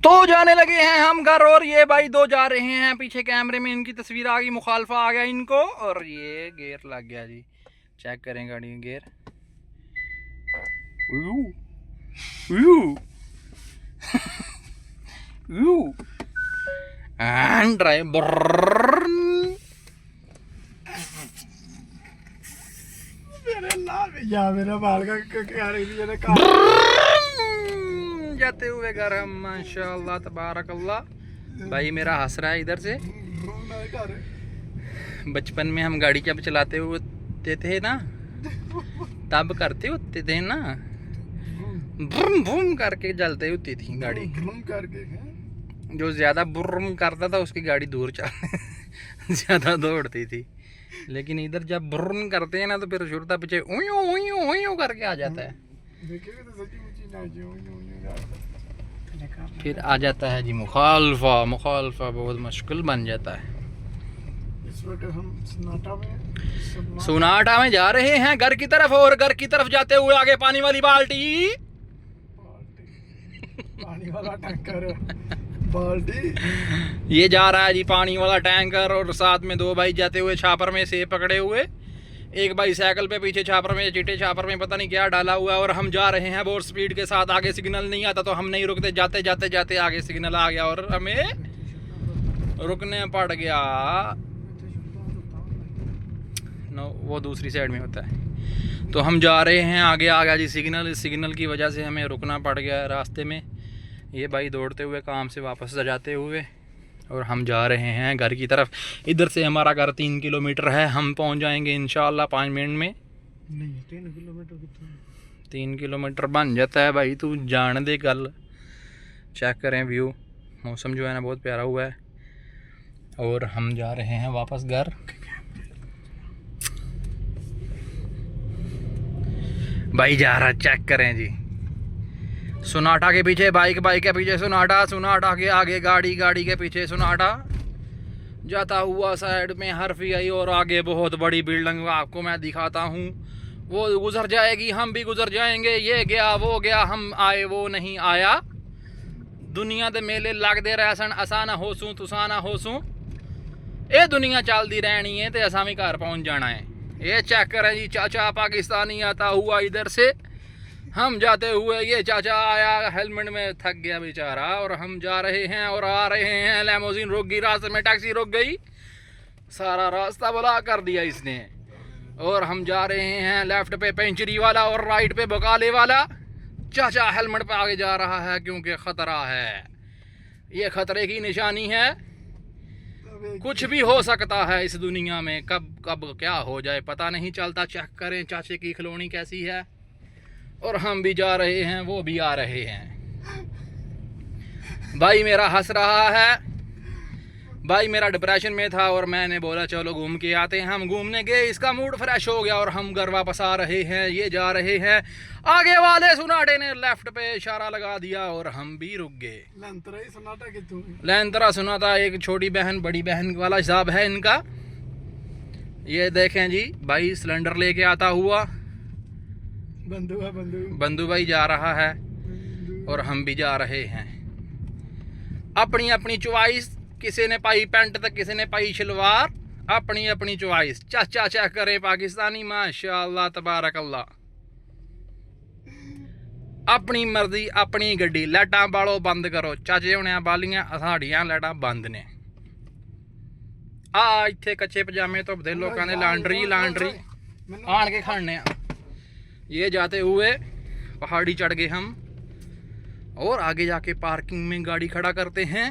तो जाने लगे हैं हम घर और ये भाई दो जा रहे हैं पीछे कैमरे में इनकी तस्वीर आ गई मुखालफा आ गया इनको और ये गेयर लग गया जी। चेक करें गाड़ी में गेयर एंड ड्राइवर मेरा बाल का जाते हुए घर हम माशाल्लाह तबारकल्लाह। भाई मेरा हंस रहा है इधर से। बचपन में हम गाड़ी जब चलाते होते थे ना तब करते होते थे ना भूम भूम करके जलते होती थी गाड़ी। जो ज्यादा बुर्रम करता था उसकी गाड़ी दूर चल ज्यादा दौड़ती थी। लेकिन इधर जब बुर्रम करते हैं ना तो फिर शुरता पीछे उयो उयो उयो करके आ जाता है। फिर आ जाता है जी मुखालफा। मुखालफा बहुत मुश्किल बन जाता है। इस वक्त हम सोनाटा में जा रहे हैं घर की तरफ और घर की तरफ जाते हुए आगे पानी वाली बाल्टी पानी वाला टैंकर बाल्टी ये जा रहा है जी पानी वाला टैंकर। और साथ में दो भाई जाते हुए छापर में सेब पकड़े हुए। एक भाई साइकिल पे पीछे छापर में चिट्टे छापर में पता नहीं क्या डाला हुआ है। और हम जा रहे हैं बहुत स्पीड के साथ। आगे सिग्नल नहीं आता तो हम नहीं रुकते। जाते जाते जाते आगे सिग्नल आ गया और हमें रुकने पड़ गया। नो वो दूसरी साइड में होता है। तो हम जा रहे हैं आगे आ गया जी सिग्नल। इस सिग्नल की वजह से हमें रुकना पड़ गया रास्ते में। ये भाई दौड़ते हुए काम से वापस जाते हुए और हम जा रहे हैं घर की तरफ। इधर से हमारा घर 3 किलोमीटर है। हम पहुंच जाएंगे इंशाल्लाह 5 मिनट में। नहीं 3 किलोमीटर कितना 3 किलोमीटर बन जाता है भाई तू जान दे गल। चेक करें व्यू। मौसम जो है ना बहुत प्यारा हुआ है। और हम जा रहे हैं वापस घर। भाई जा रहा चेक करें जी। सोनाटा के पीछे बाइक, बाइक के पीछे सोनाटा, सोनाटा के आगे गाड़ी, गाड़ी के पीछे सोनाटा जाता हुआ साइड में हरफी आई। और आगे बहुत बड़ी बिल्डिंग आपको मैं दिखाता हूँ। वो गुजर जाएगी हम भी गुजर जाएंगे। ये गया वो गया हम आए वो नहीं आया। दुनिया दे मेले लगदे रहसन असा ना होसूं तुसा ना होसूं। ये दुनिया चलती रहनी है तो असा भी घर पहुँच जाना है। ये चेक करें जी चाचा पाकिस्तानी आता हुआ इधर से। हम जाते हुए ये चाचा आया हेलमेट में थक गया बेचारा। और हम जा रहे हैं और आ रहे हैं। लैमोजिन रुक गई रास्ते में, टैक्सी रुक गई, सारा रास्ता बला कर दिया इसने। और हम जा रहे हैं लेफ्ट पे पेंचरी वाला और राइट पे बकाले वाला। चाचा हेलमेट पे आगे जा रहा है क्योंकि ख़तरा है। ये ख़तरे की निशानी है। कुछ भी हो सकता है इस दुनिया में। कब कब क्या हो जाए पता नहीं चलता। चेक करें चाचे की खिलौनी कैसी है। और हम भी जा रहे हैं वो भी आ रहे हैं। भाई मेरा हंस रहा है। भाई मेरा डिप्रेशन में था और मैंने बोला चलो घूम के आते हैं। हम घूमने गए, इसका मूड फ्रेश हो गया और हम घर वापस आ रहे हैं। ये जा रहे हैं। आगे वाले सोनाटे ने लेफ्ट पे इशारा लगा दिया और हम भी रुक गए। लैंतरा सुना था एक छोटी बहन बड़ी बहन वाला हिसाब है इनका। ये देखें जी भाई सिलेंडर लेके आता हुआ बंधु भाई जा रहा है और हम भी जा रहे हैं। अपनी अपनी चॉइस। किसी ने पाई पैंट तो किसी ने पाई शलवार। अपनी अपनी चॉइस। चाचा चेक करे पाकिस्तानी माशाल्लाह तबारकल्लाह। अपनी मर्जी अपनी गड्डी। लाइटां बालो बंद करो। चाचे होने बालियां साड़ियां लाइटां बंद ने। आ इत्थे कच्चे पजामे धोपदे लोगों ने लांड्री लांड्री आन के खाने। ये जाते हुए पहाड़ी चढ़ गए हम और आगे जाके पार्किंग में गाड़ी खड़ा करते हैं।